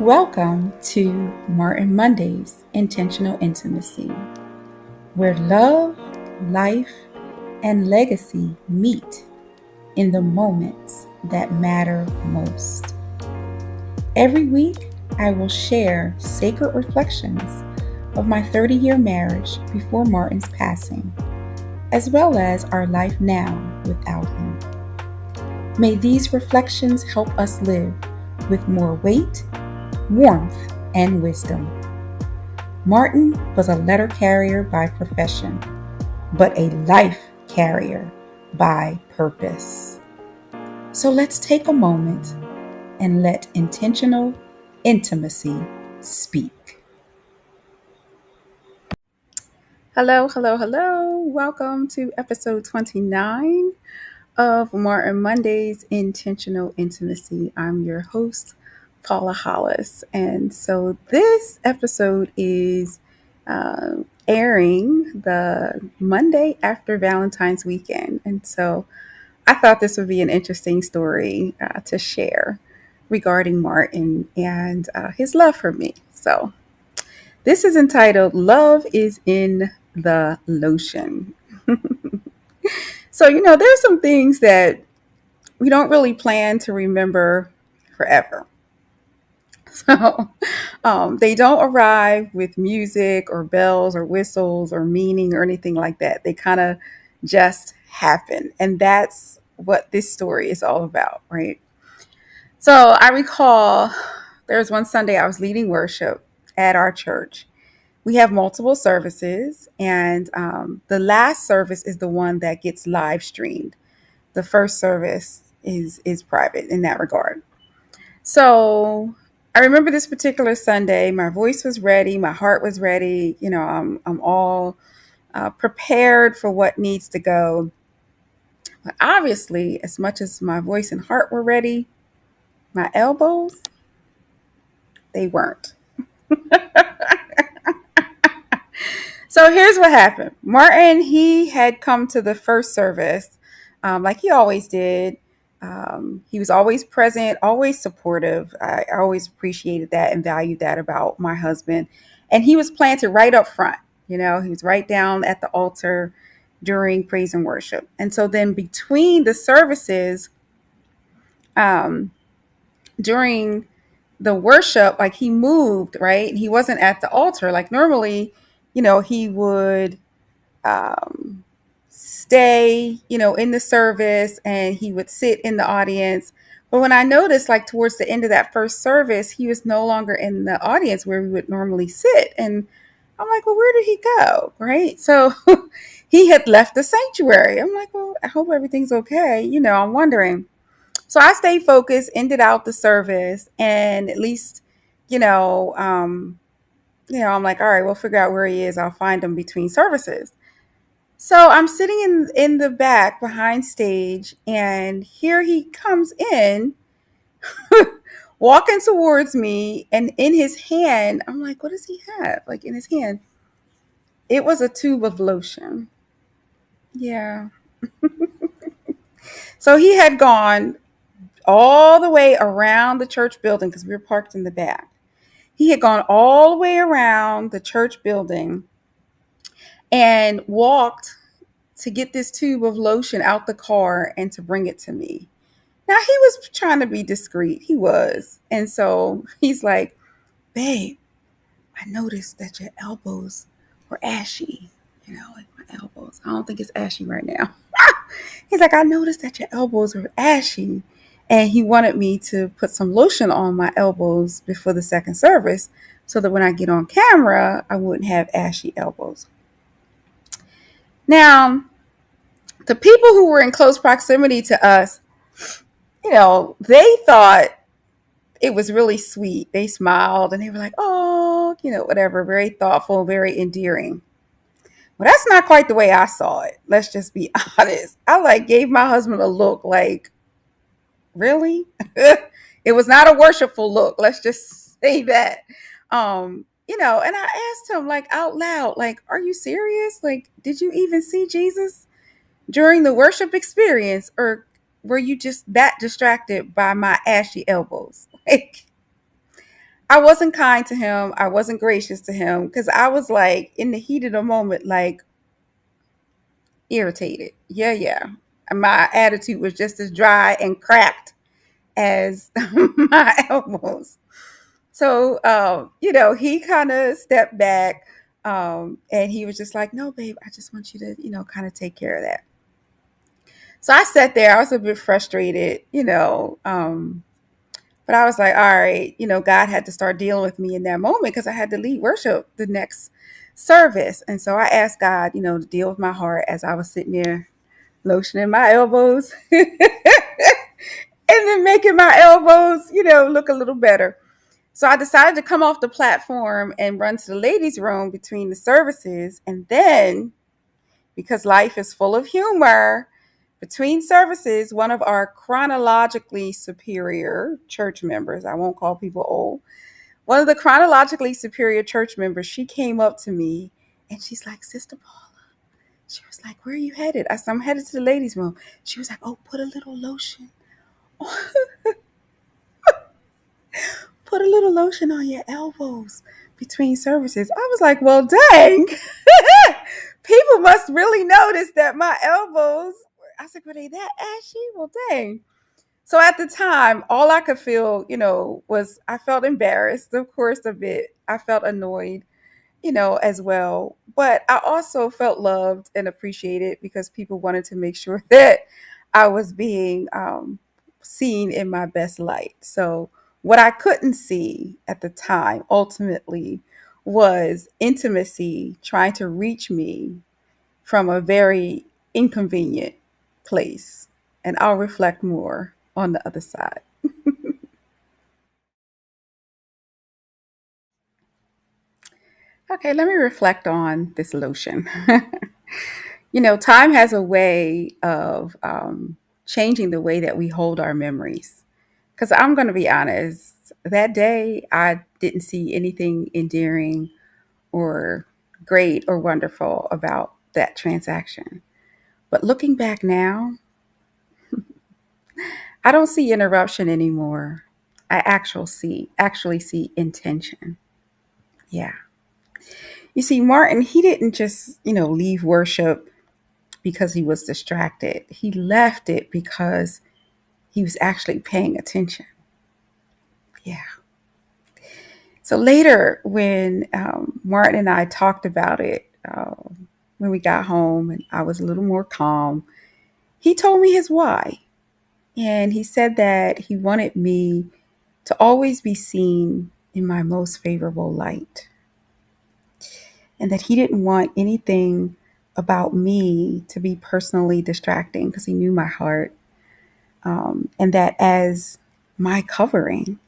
Welcome to Martin Monday's Intentional Intimacy, where love, life, and legacy meet in the moments that matter most. Every week, I will share sacred reflections of my 30-year marriage before Martin's passing, as well as our life now without him. May these reflections help us live with more weight, warmth, and wisdom. Martin was a letter carrier by profession, but a life carrier by purpose. So let's take a moment and let intentional intimacy speak. Hello, hello, hello. Welcome to episode 29 of Martin Monday's Intentional Intimacy. I'm your host, Paula Hollis. And so this episode is airing the Monday after Valentine's weekend. And so I thought this would be an interesting story to share regarding Martin and his love for me. So this is entitled Love is in the Lotion. So, there's some things that we don't really plan to remember forever. So they don't arrive with music or bells or whistles or meaning or anything like that. They kind of just happen. And that's what this story is all about, right? So I recall there was one Sunday I was leading worship at our church. We have multiple services, and the last service is the one that gets live streamed. The first service is private in that regard. So I remember this particular Sunday, my voice was ready, my heart was ready. I'm all prepared for what needs to go. But obviously, as much as my voice and heart were ready, my elbows, they weren't. So here's what happened. Martin, he had come to the first service like he always did. He was always present, always supportive. I always appreciated that and valued that about my husband. And he was planted right up front. He was right down at the altar during praise and worship. And so then between the services, um, during the worship, like he moved, right? He wasn't at the altar. Like normally, he would stay, in the service and he would sit in the audience. But when I noticed, like towards the end of that first service, he was no longer in the audience where we would normally sit. And I'm like, well, where did he go? Right. So he had left the sanctuary. I'm like, well, I hope everything's okay. I'm wondering. So I stayed focused, ended out the service, and at least, you know, um, I'm like, all right, we'll figure out where he is. I'll find him between services. So I'm sitting in the back behind stage, and here he comes in, walking towards me, and in his hand, I'm like, what does he have? Like in his hand, it was a tube of lotion. Yeah. So he had gone all the way around the church building because we were parked in the back. He had gone all the way around the church building and walked to get this tube of lotion out the car and to bring it to me. Now he was trying to be discreet. He was. And so he's like, babe, I noticed that your elbows were ashy. Like my elbows. I don't think it's ashy right now. He's like, I noticed that your elbows were ashy. And he wanted me to put some lotion on my elbows before the second service so that when I get on camera, I wouldn't have ashy elbows. Now, the people who were in close proximity to us, they thought it was really sweet. They smiled and they were like, oh, whatever, very thoughtful, very endearing. Well, that's not quite the way I saw it. Let's just be honest. I gave my husband a look like, really? It was not a worshipful look. Let's just say that. And I asked him like out loud, like, are you serious? Like, did you even see Jesus during the worship experience, or were you just that distracted by my ashy elbows? Like, I wasn't kind to him. I wasn't gracious to him because I was like in the heat of the moment, like irritated. Yeah, yeah. And my attitude was just as dry and cracked as my elbows. So, he kind of stepped back, and he was just like, no, babe, I just want you to, kind of take care of that. So I sat there. I was a bit frustrated, but I was like, all right, God had to start dealing with me in that moment because I had to lead worship the next service. And so I asked God, to deal with my heart as I was sitting there lotioning my elbows and then making my elbows, look a little better. So I decided to come off the platform and run to the ladies' room between the services. And then, because life is full of humor, between services, one of our chronologically superior church members, I won't call people old, one of the chronologically superior church members, she came up to me and she's like, Sister Paula, she was like, where are you headed? I said, I'm headed to the ladies' room. She was like, oh, put a little lotion put a little lotion on your elbows between services. I was like, well, dang. People must really notice that my elbows, I said, were they that ashy? Well, dang. So at the time, all I could feel, was I felt embarrassed, of course, a bit. I felt annoyed, as well. But I also felt loved and appreciated because people wanted to make sure that I was being seen in my best light. So, what I couldn't see at the time ultimately was intimacy trying to reach me from a very inconvenient place. And I'll reflect more on the other side. Okay, let me reflect on this lotion. Time has a way of changing the way that we hold our memories. Because I'm going to be honest, that day I didn't see anything endearing or great or wonderful about that transaction. But looking back now, I don't see interruption anymore. I actually see intention. Yeah. You see, Martin, he didn't just, leave worship because he was distracted. He left it because he was actually paying attention. Yeah. So later, when Martin and I talked about it, when we got home and I was a little more calm, he told me his why. And he said that he wanted me to always be seen in my most favorable light, and that he didn't want anything about me to be personally distracting because he knew my heart. And that as my covering,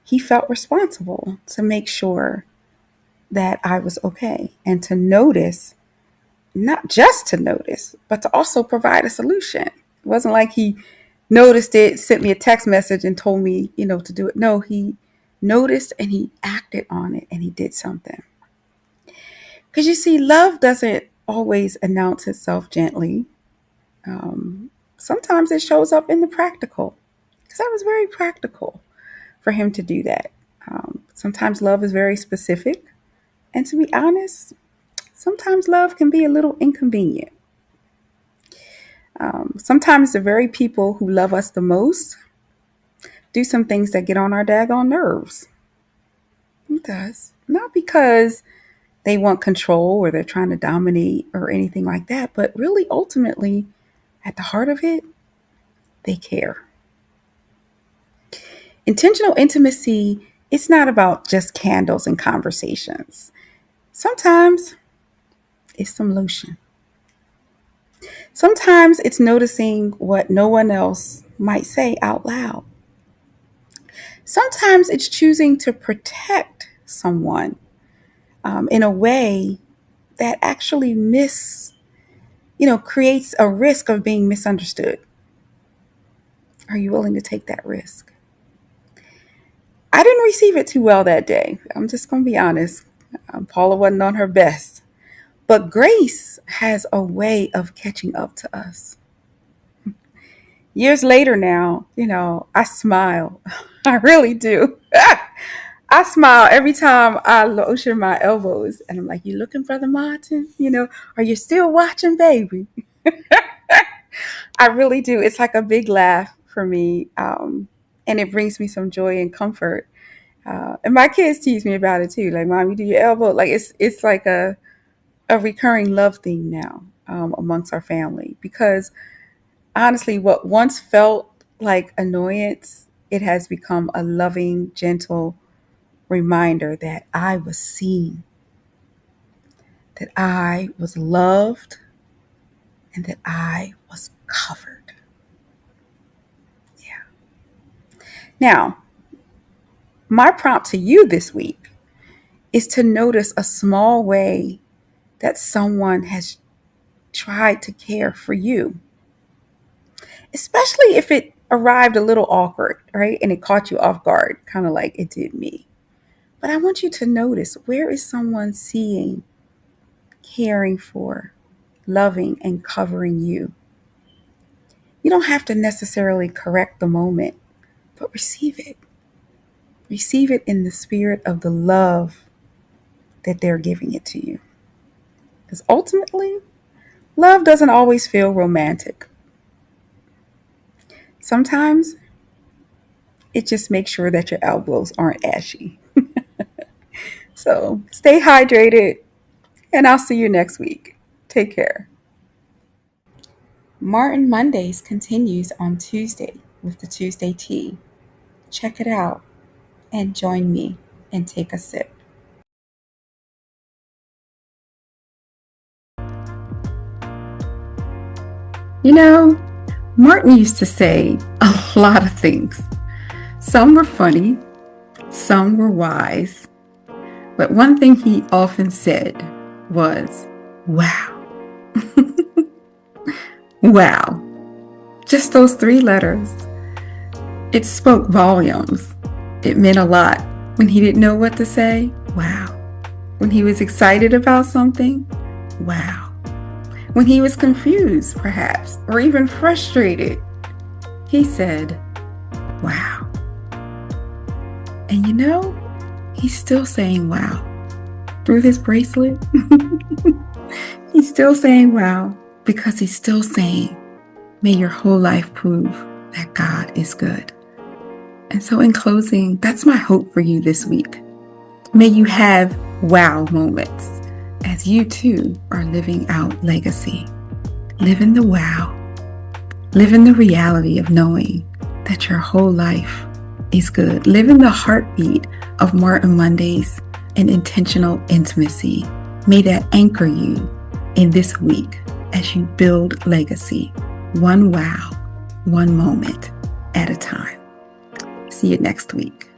he felt responsible to make sure that I was okay and to notice, not just to notice, but to also provide a solution. It wasn't like he noticed it, sent me a text message and told me, to do it. No, he noticed and he acted on it and he did something. Because you see, love doesn't always announce itself gently. Sometimes it shows up in the practical. Because that was very practical for him to do that. Sometimes love is very specific. And to be honest, sometimes love can be a little inconvenient. Sometimes the very people who love us the most do some things that get on our daggone nerves. It does. Not because they want control or they're trying to dominate or anything like that, but really ultimately, at the heart of it, they care. Intentional intimacy, it's not about just candles and conversations. Sometimes it's some lotion. Sometimes it's noticing what no one else might say out loud. Sometimes it's choosing to protect someone in a way that actually creates a risk of being misunderstood. Are you willing to take that risk? I didn't receive it too well that day. I'm just going to be honest. Paula wasn't on her best. But grace has a way of catching up to us. Years later now, I smile. I really do. I smile every time I lotion my elbows, and I'm like, "You looking, Brother Martin? Are you still watching, baby?" I really do. It's like a big laugh for me, and it brings me some joy and comfort. And my kids tease me about it too. Like, "Mom, you do your elbow." Like it's like a recurring love thing now amongst our family, because honestly, what once felt like annoyance, it has become a loving, gentle reminder that I was seen, that I was loved, and that I was covered. Yeah. Now, my prompt to you this week is to notice a small way that someone has tried to care for you, especially if it arrived a little awkward, right? And it caught you off guard, kind of like it did me. But I want you to notice, where is someone seeing, caring for, loving, and covering you? You don't have to necessarily correct the moment, but receive it. Receive it in the spirit of the love that they're giving it to you. Because ultimately, love doesn't always feel romantic. Sometimes it just makes sure that your elbows aren't ashy. So stay hydrated, and I'll see you next week. Take care. Martin Mondays continues on Tuesday with the Tuesday tea. Check it out and join me and take a sip. You know, Martin used to say a lot of things. Some were funny, some were wise, but one thing he often said was, "Wow." Wow. Just those three letters. It spoke volumes. It meant a lot. When he didn't know what to say, wow. When he was excited about something, wow. When he was confused, perhaps, or even frustrated, he said, wow. And he's still saying wow. Through this bracelet, he's still saying wow, because he's still saying, may your whole life prove that God is good. And so in closing, that's my hope for you this week. May you have wow moments as you too are living out legacy. Live in the wow. Live in the reality of knowing that your whole life is good. Live in the heartbeat of Martin Mondays and intentional intimacy. May that anchor you in this week as you build legacy, one wow, one moment at a time. See you next week.